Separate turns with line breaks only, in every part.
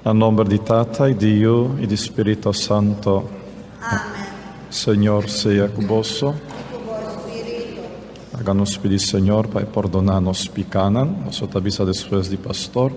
A nombre di Tata, di Dio e di Spirito Santo.
Amén.
Señor sea con vos. Háganos pedir, Señor, para perdonarnos picanan, nosotros avisa después de pastor.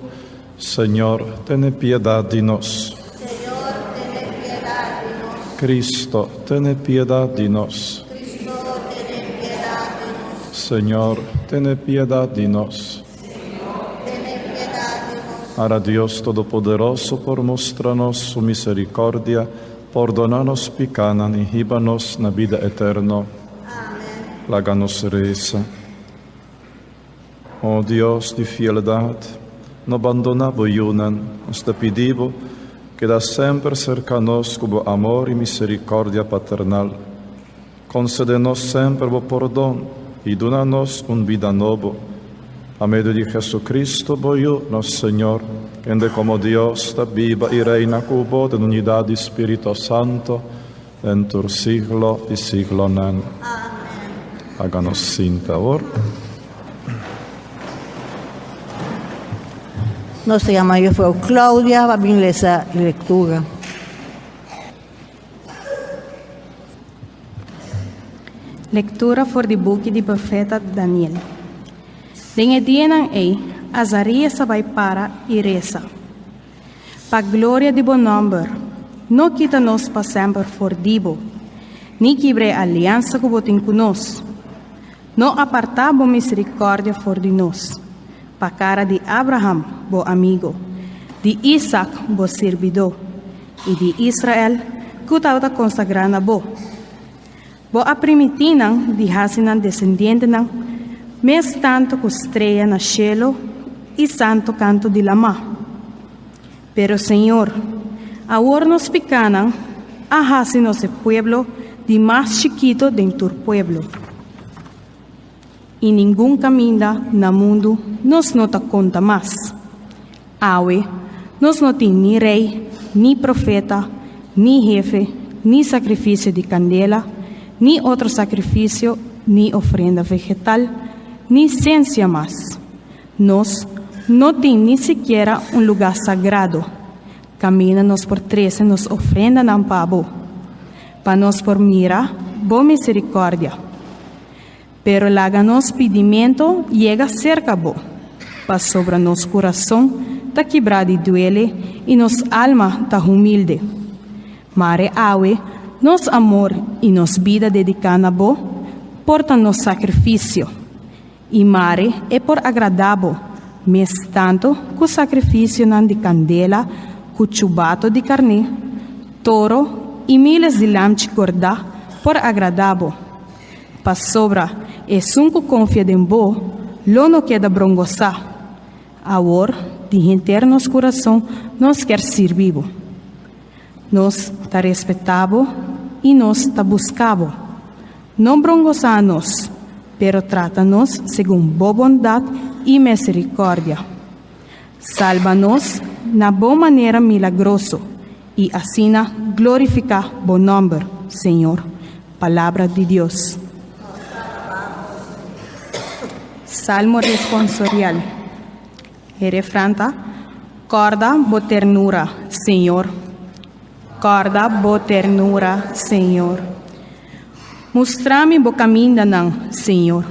Señor, ten piedad de nos.
Señor, ten piedad de nos.
Cristo, ten piedad de nos.
Cristo, ten piedad de nos.
Señor, ten piedad de nos.
Señor, ten piedad de nos.
Ahora Dios Todopoderoso, por mostrarnos su misericordia, perdonarnos picanan y híbanos na vida eterna.
Amén.
Láganos reza. Oh Dios de fieldad, no abandonavo Yunan, nos te pedivo que da sempre cercanos como amor y misericordia paternal. Concédenos sempre vo perdón y donanos un vida novo. A medio de Jesucristo, voyo, nuestro Señor, quien como Dios está viva y reina con vos en unidad de Espíritu Santo, en tu siglo y siglo. Amén. Háganos sin favor.
Nossa irmã Frau Cláudia vai vir ler essa leitura.
Lectura voor de boek de profeta Daniel. Den dia ng Azarias vai para e reza. Pa glória de bom nome, não quita-nos para sempre for dibo, ni quebre aliança que botem conosco. Não apartabo misericórdia for de nós, pa cara de Abraham, bo amigo, de Isaac, bo servidor, e de Israel, que tauta consagrana bo. Bo a primitinang de hasinan descendiente nang, mes tanto que estrella na cielo e santo canto de lama. Pero Senhor, ahora nos picanan, ahásenos el pueblo de más chiquito dentro del pueblo. Y ningún camino na mundo nos nota conta más. Awe, nos no tiene ni rey, ni profeta, ni jefe, ni sacrificio de candela, ni otro sacrificio, ni ofrenda vegetal, ni ciencia más. Nos no tiene ni siquiera un lugar sagrado. Camina-nos por 13, nos ofrenda nam pabo. Pa nos por mira, bo misericordia. Pero láganos pedimento llega cerca bo. Pa sobre nos corazón ta quebrado y duele y nos alma ta humilde. Mare awe, nos amor y nos vida dedicada a bo, porta nos sacrificio. Y mare é por agradabo, mes tanto que sacrificio nan de candela, cu chubato de carne, toro y miles de lamchi gorda por agradabo. Pa sobra, e sunco confia en bo, lo no queda brongosa. Ahora, de internos corazón, nos quer servir. Nos ta respetabo y nos ta buscabo. Não brongosa-nos, pero trata-nos segundo boa bondade e misericórdia. Salva-nos na boa maneira milagroso e assim glorificar bom nome, Senhor. Palavra de Deus. Salmo responsorial. Refranta, corda bo ternura, Senhor. Corda bo ternura, Senhor. Mostra-me o caminho não, Senhor,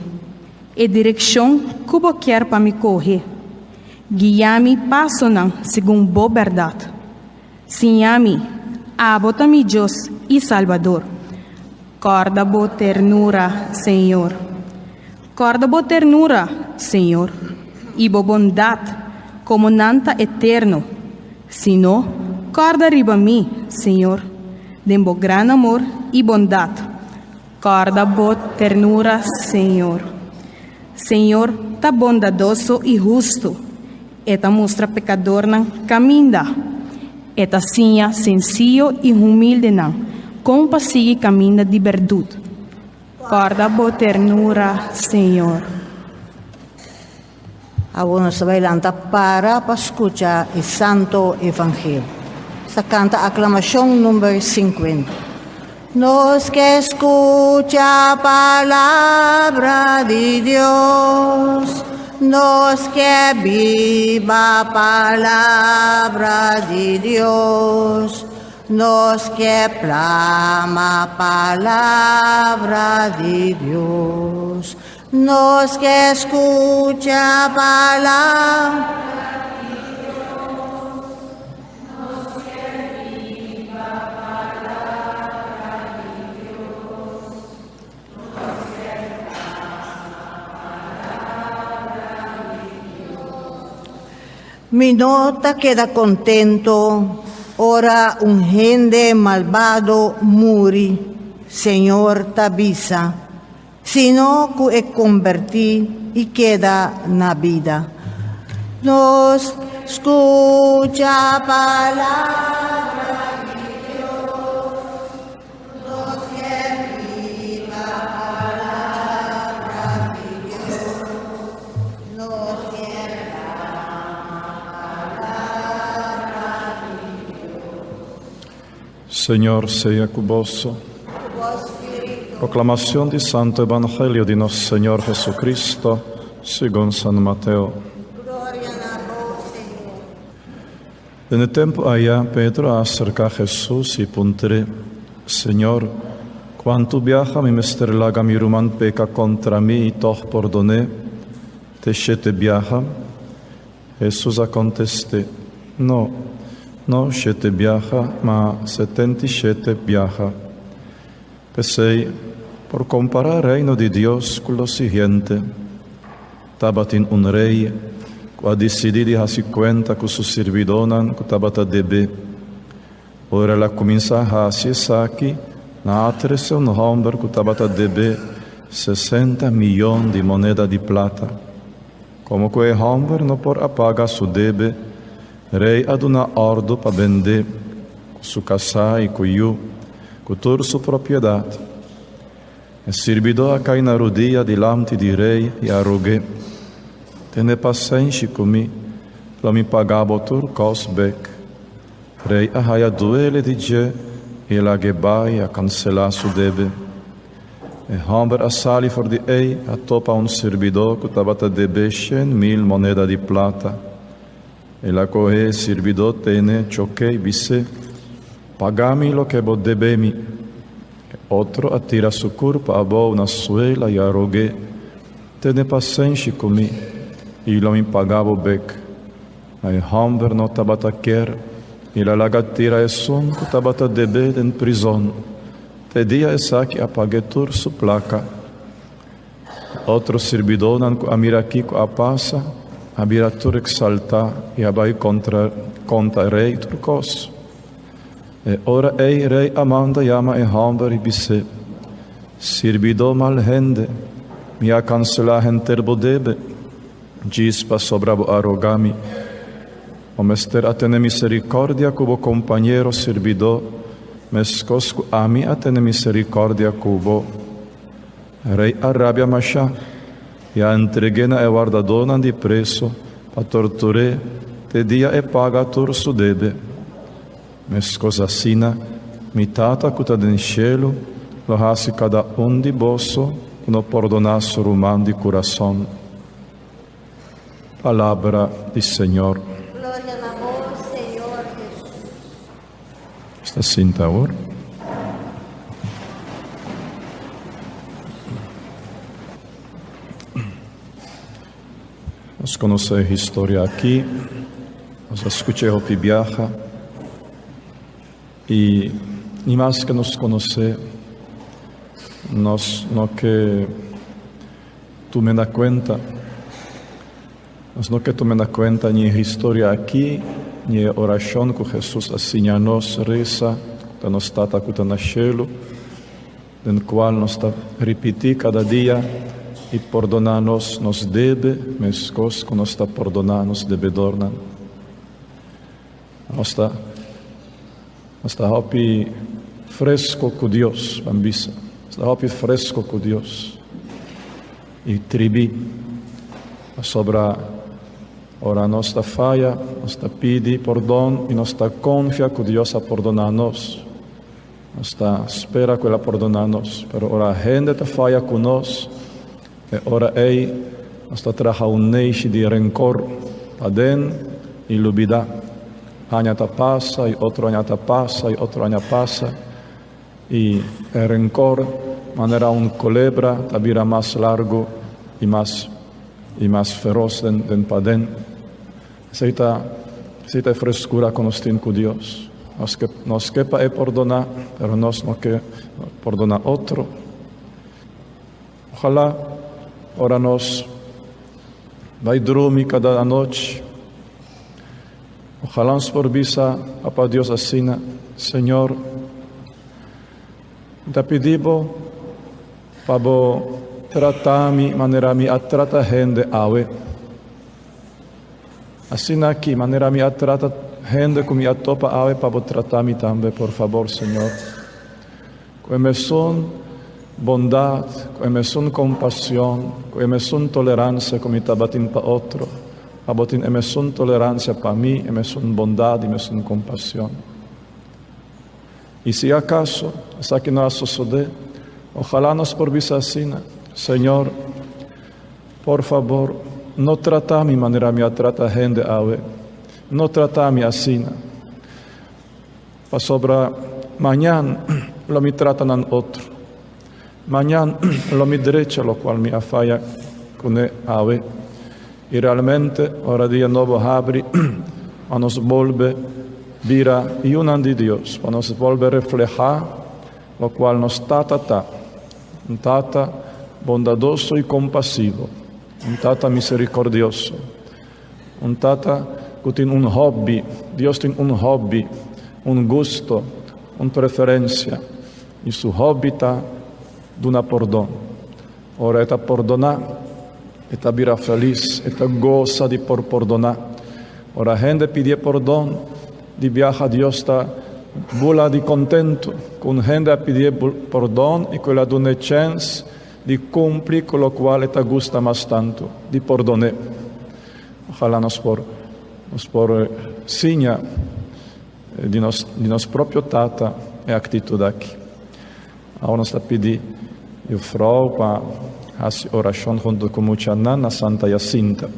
e direção que eu quero para me correr. Guia-me passo não, segundo boa verdade. Sinha-me, abota-me Deus e Salvador. Corda boa ternura, Senhor. Corda boa ternura, Senhor, e boa bondade, como nanta eterno. Sino, corda riba mim, Senhor, de bom gran amor e bondade. Corda boa ternura, Senhor. Senhor, tá bondadoso e justo. Eta mostra pecador não caminha. Eta sinha sencillo e humilde não. Compassivo e caminha de verdade. Corda boa ternura, Senhor.
Agora nós vamos lançar para escutar o Santo Evangelho. Esta canta aclamação número 50. Los que escucha palabra de Dios, Nos que viva palabra de Dios, nos que clama palabra de Dios, nos que escucha palabra. Mi nota queda contento, ora un gente malvado muri, Señor tabisa, sino que es convertí y queda na vida. Nos escucha palabra.
Señor sea con vos. Proclamación del Santo Evangelio de nuestro Señor Jesucristo, según San Mateo.
Gloria a vos, Señor.
En el tiempo allá, Pedro acerca a Jesús y puntre, Señor, cuando viaja mi mester laga mi ruman peca contra mí y toch perdoné, te shete viaja. Jesús a contesté, no shete viaja, ma 77 viaja. Pensei, por comparar el reino de Dios con lo siguiente, tabatin un rey, que ha decidido darse cuenta que su servidona que tabata debe. Ora la comienza a hacer aquí, na atrese un hombre que tabata debe 60 millones de monedas de plata. Como que el hombre no por apagar su debe, rei ad una ordo para vender su casa y cuyo, con toda su propiedad. El servidor acá en la rodilla delante del rey y arrogué, «Tene paciencia conmigo, lo me pagaba todo cosbec». Rei arraia duele de je, e la vai a cancelar su debe. El hombre a sali for de ei, a topa un servidor que estaba a debe 100.000 monedas de plata. El acoge servidor tiene choque y dice, «Pagami lo que vos debemi». Otro atira su culpa a vos una suela y arrogué, «Tene paciencia conmigo, y lo me pagaba bec». El hombre no estaba a querer, y la lagatira es un que estaba a deber en prisión. Te día esa que apague toda su placa. Otro servidor nan que amira aquí que pasa, abira tur exalta y abai contra rei turcos. E ora ei rei amanda llama e hombre y dice, servidor mal gente, mi a cancelar enterbo debe, gispa sobrabo arrogami. O mester a tener misericordia como compañero servidor, mescos a mí a tener misericordia como rei arrabia masha, e a entreguei na guardadona de preso, a torturé, te dia e paga todo su debe. Mescos assina, mitata cuta den cielo, lo hace cada de bosso, no perdonasso rumán de corazón. Palabra del Señor.
Gloria a vos, Señor Jesús.
Esta cinta ahora. Nos conoce la historia aquí, nos escuché Hopi viaja, y ni más que nos conoce, no que tú me das cuenta, no que tú me das cuenta ni historia aquí, ni oración que Jesús enseña a nos reza, que nos está en el cielo, del cual nos está repetir cada día y perdonarnos nos debe, mescos que nos está perdonarnos debedorna. Nos está hopi fresco con Dios, bambisa. Está hopi fresco con Dios. Y tribi, sobra ora nos está falla, nos está pidi perdón y nos está confia que Dios a perdonarnos. Nos está espera que Él a perdonarnos. Pero ora gente te falla con nos, e ora ei nos traja un neish de rencor, paden y lubida. Año te pasa y otro año te pasa y otro año pasa. Y el rencor, manera un culebra, tabira más largo y más feroz den paden. Seita frescura con los con Dios. Nos quepa perdonar, pero nos no que perdona otro. Ojalá ahora nos vai dormir cada noche. Ojalá nos porbisa a Dios así, Señor. Te pedimos para tratar-me, maneira me trata gente awe. Assim aqui, maneira me trata gente como me topa awe para tratar-me também, por favor, Senhor. Com emoção, bondade, com emoção, compaixão, com emoção, tolerância, como está batendo para outro. Para botar emoção, tolerância para mim, emoção, bondade, emoção, compaixão. E se acaso, essa que não sucede, ojalá nos porvisa assim, Senhor, por favor, não trata-me maneira me trata gente awe, não trata-me assim. Para sobra, amanhã, lo me trata nan outro. Amanhã, lo me derecha, lo qual me afaya com awe. E realmente, ora dia novo abre, a nos volve vira y un de Dios, para nos volver a reflejar lo cual nos tata, un tata bondadoso y compasivo, un tata misericordioso, un tata que tiene un hobby, Dios tiene un hobby, un gusto, una preferencia, y su hobby está de una perdón. Ahora está perdonar, está vira feliz, está goza de por perdonar. Ahora gente pide perdón, de viaja Dios está bola de contento, con gente a pedir perdón y con la da una chance de cumplir con lo cual te gusta más tanto, de perdonar. Ojalá nos por signa de nos propio tata e atitude aqui. Ahora nos pedir e o Frau para hacer oração junto com mucha nana Santa Jacinta.